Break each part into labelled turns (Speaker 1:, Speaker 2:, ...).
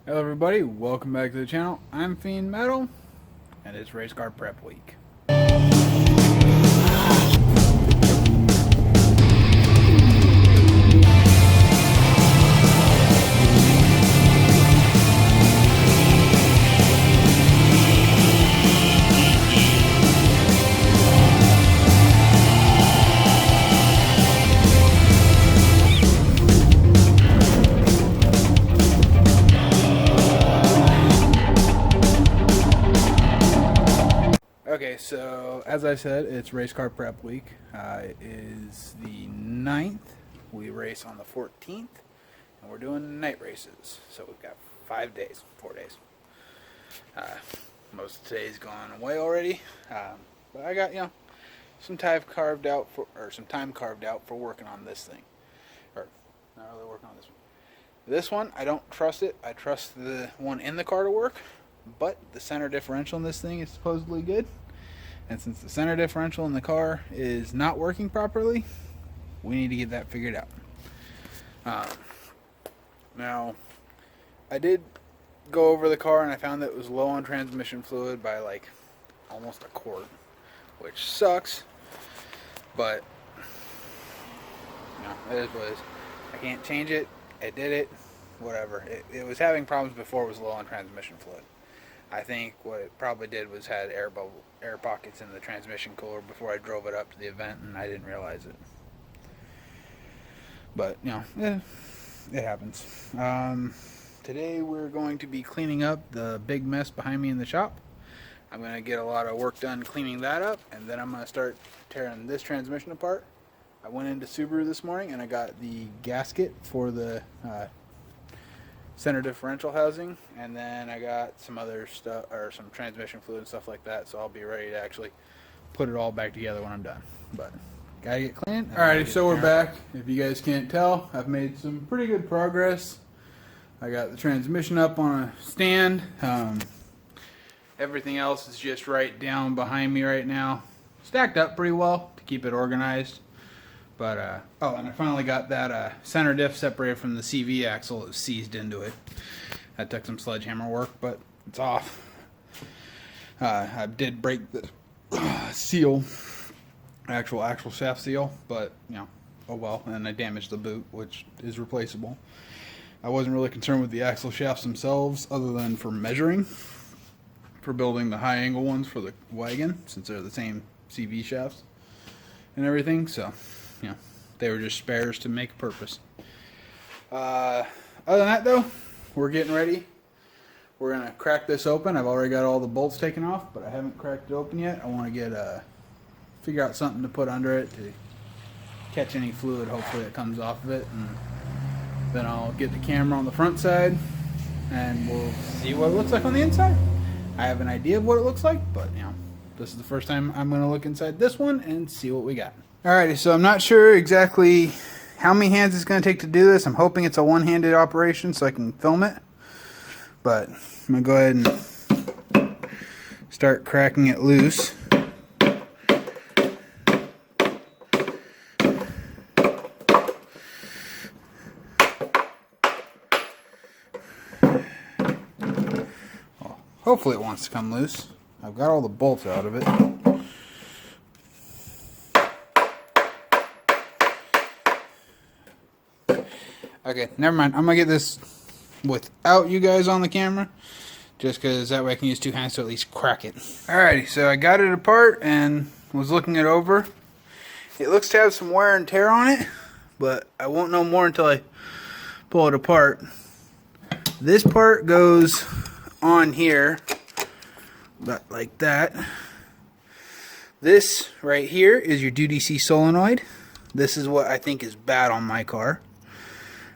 Speaker 1: Hello everybody, welcome back to the channel. I'm Fiend Metal, and it's Race Car Prep Week. Okay, so as I said, it's Race Car Prep Week. It is the 9th. We race on the 14th, and we're doing night races. So we've got 4 days. Most of today's gone away already, but I got some time carved out for working on this thing, or not really working on this one. This one, I don't trust it. I trust the one in the car to work, but the center differential in this thing is supposedly good. And since the center differential in the car is not working properly, we need to get that figured out. Now, I did go over the car and I found that it was low on transmission fluid by like almost a quart, which sucks, but it is what it is. I can't change it. I did it. Whatever. It was having problems before it was low on transmission fluid. I think what it probably did was had air pockets in the transmission cooler before I drove it up to the event, and I didn't realize it. But, it happens. Today we're going to be cleaning up the big mess behind me in the shop. I'm going to get a lot of work done cleaning that up, and then I'm going to start tearing this transmission apart. I went into Subaru this morning, and I got the gasket for the center differential housing, and then I got some other stuff, or some transmission fluid and stuff like that, so I'll be ready to actually put it all back together when I'm done. But gotta get clean. Alrighty, so we're back. If you guys can't tell, I've made some pretty good progress. I got the transmission up on a stand. Everything else is just right down behind me right now, stacked up pretty well to keep it organized. But, and I finally got that center diff separated from the CV axle that was seized into it. That took some sledgehammer work, but it's off. I did break the seal, actual axle shaft seal, but, oh well. And I damaged the boot, which is replaceable. I wasn't really concerned with the axle shafts themselves, other than for measuring, for building the high angle ones for the wagon, since they're the same CV shafts and everything, so they were just spares to make a purpose. Other than that, though, we're getting ready. We're going to crack this open. I've already got all the bolts taken off, but I haven't cracked it open yet. I want to figure out something to put under it to catch any fluid, hopefully, that comes off of it. And then I'll get the camera on the front side, and we'll see what it looks like on the inside. I have an idea of what it looks like, but, this is the first time I'm going to look inside this one and see what we got. Alrighty, so I'm not sure exactly how many hands it's going to take to do this. I'm hoping it's a one-handed operation so I can film it. But I'm going to go ahead and start cracking it loose. Well, hopefully it wants to come loose. I've got all the bolts out of it. Okay, never mind. I'm going to get this without you guys on the camera, just because that way I can use two hands to at least crack it. Alrighty, so I got it apart and was looking it over. It looks to have some wear and tear on it, but I won't know more until I pull it apart. This part goes on here, but like that. This right here is your DDC solenoid. This is what I think is bad on my car.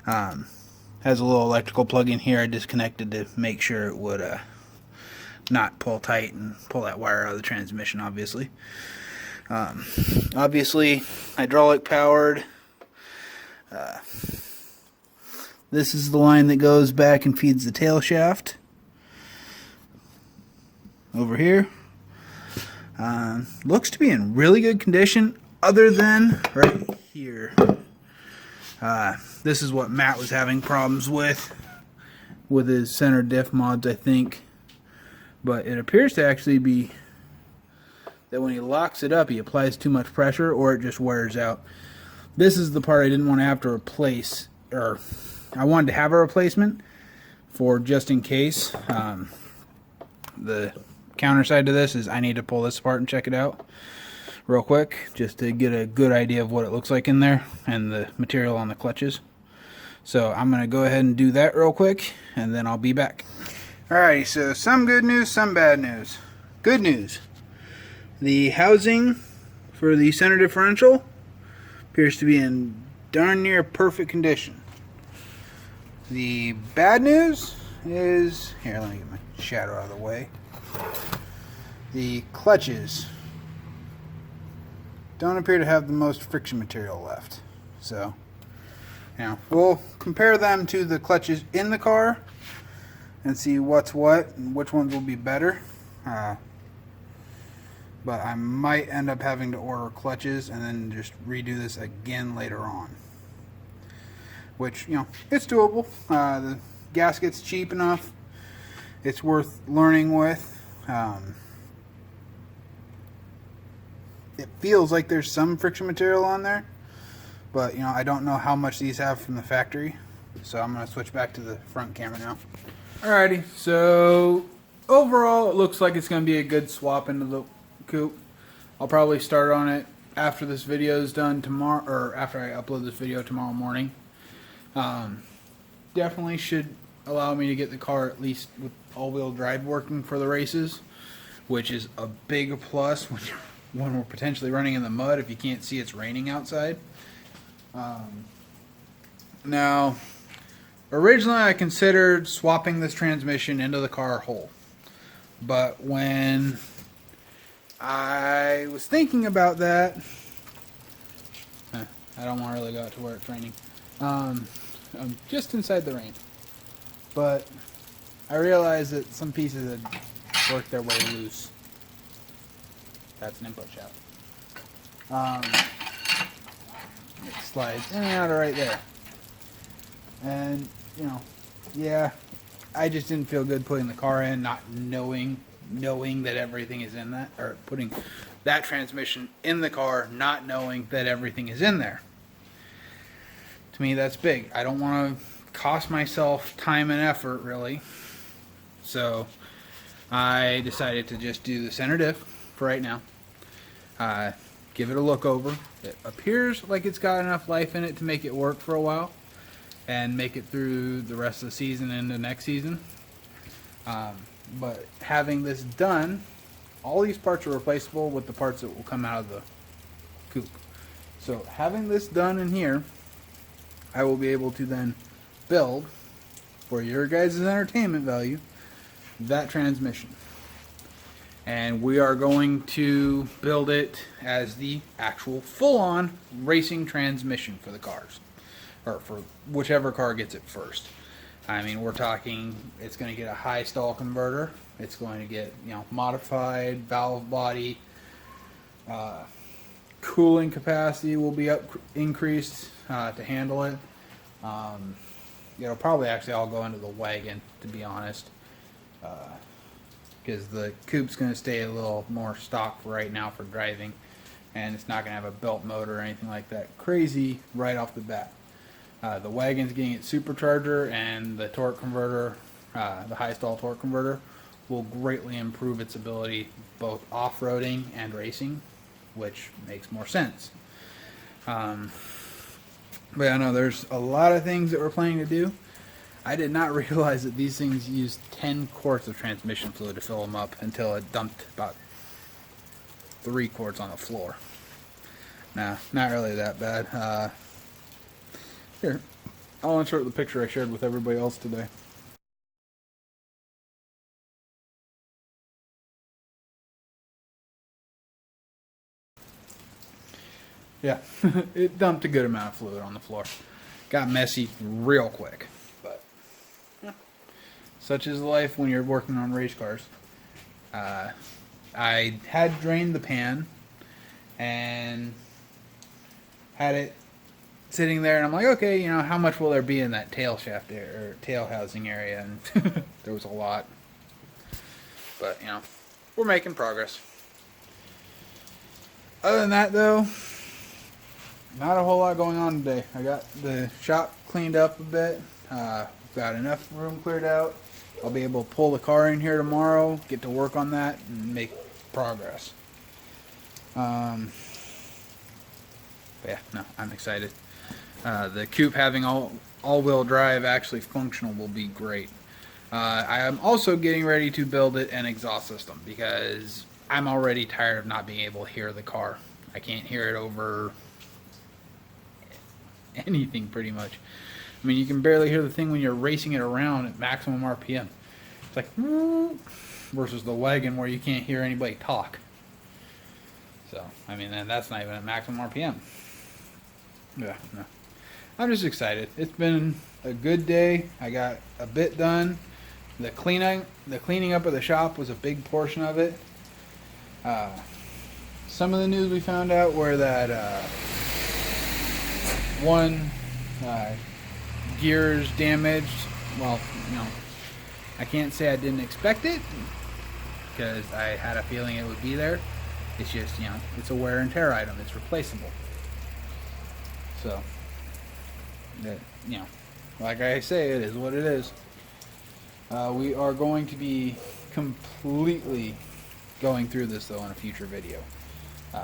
Speaker 1: Has a little electrical plug in here I disconnected to make sure it would not pull tight and pull that wire out of the transmission, obviously. Obviously hydraulic powered. This is the line that goes back and feeds the tail shaft over here. Looks to be in really good condition, other than right here. This is what Matt was having problems with. with his center diff mods, I think. But it appears to actually be that when he locks it up, he applies too much pressure or it just wears out. This is the part I didn't want to have to replace, or I wanted to have a replacement for just in case. The counter side to this is I need to pull this apart and check it out real quick just to get a good idea of what it looks like in there and the material on the clutches. So I'm going to go ahead and do that real quick and then I'll be back. Alrighty, so some good news, some bad news. Good news. The housing for the center differential appears to be in darn near perfect condition. The bad news is, here, let me get my shadow out of the way. The clutches don't appear to have the most friction material left. So, now we'll compare them to the clutches in the car and see what's what and which ones will be better. But I might end up having to order clutches and then just redo this again later on. Which, it's doable. The gasket's cheap enough. It's worth learning with. It feels like there's some friction material on there. But, I don't know how much these have from the factory. So I'm going to switch back to the front camera now. Alrighty, so overall it looks like it's going to be a good swap into the coupe. I'll probably start on it after this video is done tomorrow, or after I upload this video tomorrow morning. Definitely should allow me to get the car at least with all-wheel drive working for the races, which is a big plus when we're potentially running in the mud if you can't see it's raining outside. Now, originally I considered swapping this transmission into the car whole, but when I was thinking about that, I don't want to really go out to where it's raining. I'm just inside the rain. But I realized that some pieces had worked their way loose. That's an input shaft. It slides in and out of right there. And, yeah, I just didn't feel good putting the car in, not knowing that everything is in that, or putting that transmission in the car, not knowing that everything is in there. To me, that's big. I don't want to cost myself time and effort, really. So I decided to just do the center diff for right now. Give it a look over. It appears like it's got enough life in it to make it work for a while and make it through the rest of the season and the next season. But having this done, all these parts are replaceable with the parts that will come out of the coupe. So having this done in here, I will be able to then build, for your guys' entertainment value, that transmission. And we are going to build it as the actual full-on racing transmission for the cars, or for whichever car gets it first. I mean, we're talking, it's going to get a high stall converter. It's going to get, modified valve body. Cooling capacity will be increased to handle it. It'll probably actually all go into the wagon, to be honest. Because the coupe's going to stay a little more stock for right now for driving. And it's not going to have a belt motor or anything like that crazy right off the bat. The wagon's getting its supercharger, and the torque converter, the high stall torque converter, will greatly improve its ability both off-roading and racing, which makes more sense. But I know there's a lot of things that we're planning to do. I did not realize that these things use 10 quarts of transmission fluid to fill them up until it dumped about 3 quarts on the floor. Nah, not really that bad. Here, I'll insert the picture I shared with everybody else today. Yeah, it dumped a good amount of fluid on the floor. Got messy real quick. But yeah, such is life when you're working on race cars. I had drained the pan and had it sitting there, and I'm like, okay, you know, how much will there be in that tail shaft or tail housing area? And there was a lot. But, you know, we're making progress. Other than that, though, not a whole lot going on today. I got the shop cleaned up a bit. Got enough room cleared out. I'll be able to pull the car in here tomorrow, get to work on that, and make progress. But yeah, no, I'm excited. The coupe having all-wheel drive actually functional will be great. I am also getting ready to build it an exhaust system because I'm already tired of not being able to hear the car. I can't hear it over anything pretty much. I mean, you can barely hear the thing when you're racing it around at maximum RPM. It's like versus the wagon where you can't hear anybody talk. So, I mean, and that's not even at maximum RPM. Yeah, no. I'm just excited. It's been a good day. I got a bit done. The cleaning up of the shop was a big portion of it. Some of the news we found out were that one gear's damaged. Well, you know, I can't say I didn't expect it because I had a feeling it would be there. It's just, you know, it's a wear and tear item. It's replaceable. So, that, you know, like I say, it is what it is. We are going to be completely going through this, though, in a future video.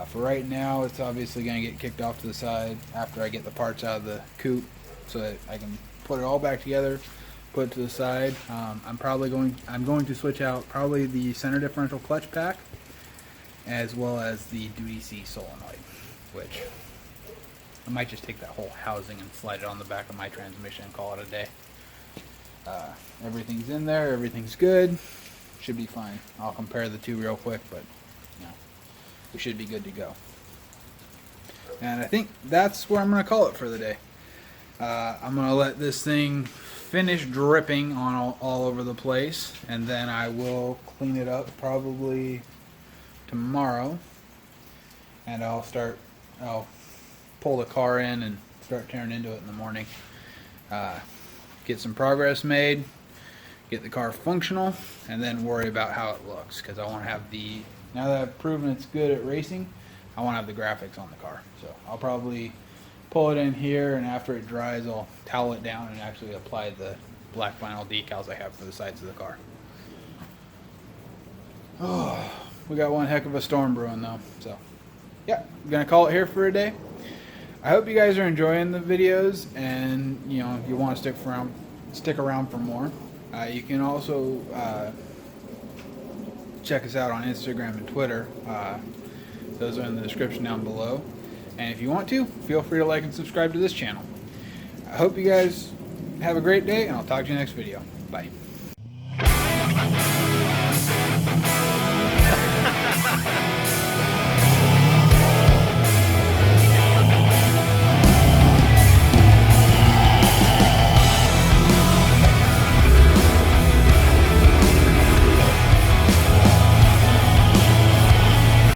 Speaker 1: For right now, it's obviously going to get kicked off to the side after I get the parts out of the coupe so that I can put it all back together, put it to the side. I'm going to switch out probably the center differential clutch pack as well as the Duty C solenoid, which I might just take that whole housing and slide it on the back of my transmission and call it a day. Everything's in there, everything's good, should be fine. I'll compare the two real quick, but you know, we should be good to go. And I think that's where I'm going to call it for the day. I'm going to let this thing finish dripping on all over the place, and then I will clean it up probably tomorrow, and I'll pull the car in and start tearing into it in the morning. Get some progress made, get the car functional, and then worry about how it looks, because I want to have now that I've proven it's good at racing, I want to have the graphics on the car. So I'll probably pull it in here, and after it dries I'll towel it down and actually apply the black vinyl decals I have for the sides of the car. Oh, we got one heck of a storm brewing though. So yeah, I'm gonna call it here for a day. I hope you guys are enjoying the videos, and you know, if you want to stick around for more. You can also check us out on Instagram and Twitter. Those are in the description down below. And if you want to, feel free to like and subscribe to this channel. I hope you guys have a great day, and I'll talk to you next video. Bye.